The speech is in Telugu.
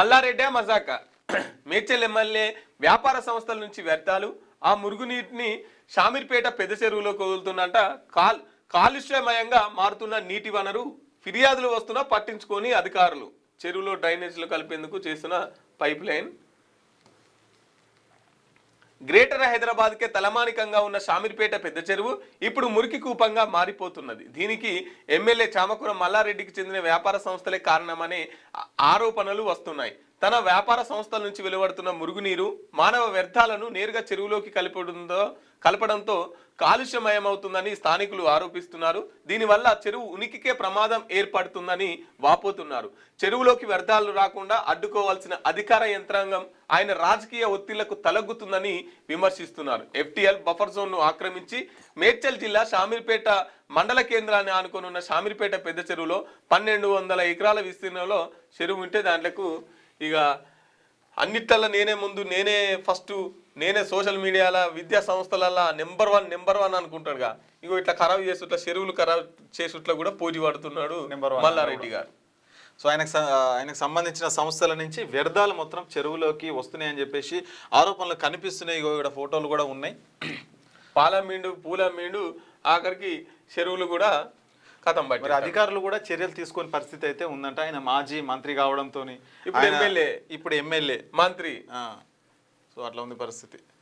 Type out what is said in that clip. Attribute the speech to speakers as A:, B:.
A: మల్లారెడ్డే మజాక మేడ్చల్ ఎమ్మెల్యే వ్యాపార సంస్థల నుంచి వ్యర్థాలు ఆ మురుగునీటిని షామీర్పేట పెద్ద చెరువులోకి వదులుతున్నట కాలుష్యమయంగా మారుతున్న నీటి వనరు ఫిర్యాదులు వస్తున్నా పట్టించుకొని అధికారులు చెరువులో డ్రైనేజీలు కలిపేందుకు చేస్తున్న పైప్ లైన్ గ్రేటర్ హైదరాబాద్కే తలమానికంగా ఉన్న షామీర్పేట పెద్ద చెరువు ఇప్పుడు మురికి కూపంగా మారిపోతున్నది. దీనికి ఎమ్మెల్యే చామకూర మల్లారెడ్డికి చెందిన వ్యాపార సంస్థలే కారణమనే ఆరోపణలు వస్తున్నాయి. తన వ్యాపార సంస్థల నుంచి వెలువడుతున్న మురుగునీరు మానవ వ్యర్థాలను నేరుగా చెరువులోకి కలపడంతో కాలుష్యమయమవుతుందని స్థానికులు ఆరోపిస్తున్నారు. దీనివల్ల చెరువు ఉనికికే ప్రమాదం ఏర్పడుతుందని వాపోతున్నారు. చెరువులోకి వ్యర్థాలు రాకుండా అడ్డుకోవాల్సిన అధికార యంత్రాంగం ఆయన రాజకీయ ఒత్తిళ్లకు తలగ్గుతుందని విమర్శిస్తున్నారు. ఎఫ్టీఎల్ బఫర్ జోన్ ను ఆక్రమించి మేడ్చల్ జిల్లా షామీర్పేట మండల కేంద్రాన్ని ఆనుకొనున్న షామీర్పేట పెద్ద చెరువులో 1200 ఎకరాల విస్తీర్ణంలో చెరువు ఉంటే దాంట్లకు ఇక అన్నిట్లలో నేనే ఫస్ట్ నేనే సోషల్ మీడియాలో విద్యా సంస్థలలో నెంబర్ వన్ అనుకుంటాడుగా. ఇగో ఇట్లా ఖరాబ్ చేసుట్లా చెరువులు ఖరాబ్ చేసుట్లా కూడా పోటీ పడుతున్నాడు మల్లారెడ్డి గారు.
B: సో ఆయనకు సంబంధించిన సంస్థల నుంచి వ్యర్థాలు మొత్తం చెరువులోకి వస్తున్నాయని చెప్పేసి ఆరోపణలు కనిపిస్తున్నాయి. ఇక్కడ ఫోటోలు కూడా ఉన్నాయి.
A: పాలమీండు పూలమీండు ఆఖరికి చెరువులు కూడా కథం బట్టి
B: అధికారులు కూడా చర్యలు తీసుకునే పరిస్థితి అయితే ఉందంట. ఆయన మాజీ మంత్రి కావడంతో
A: ఇప్పుడు ఎమ్మెల్యే
B: మంత్రి. సో అట్లా ఉంది పరిస్థితి.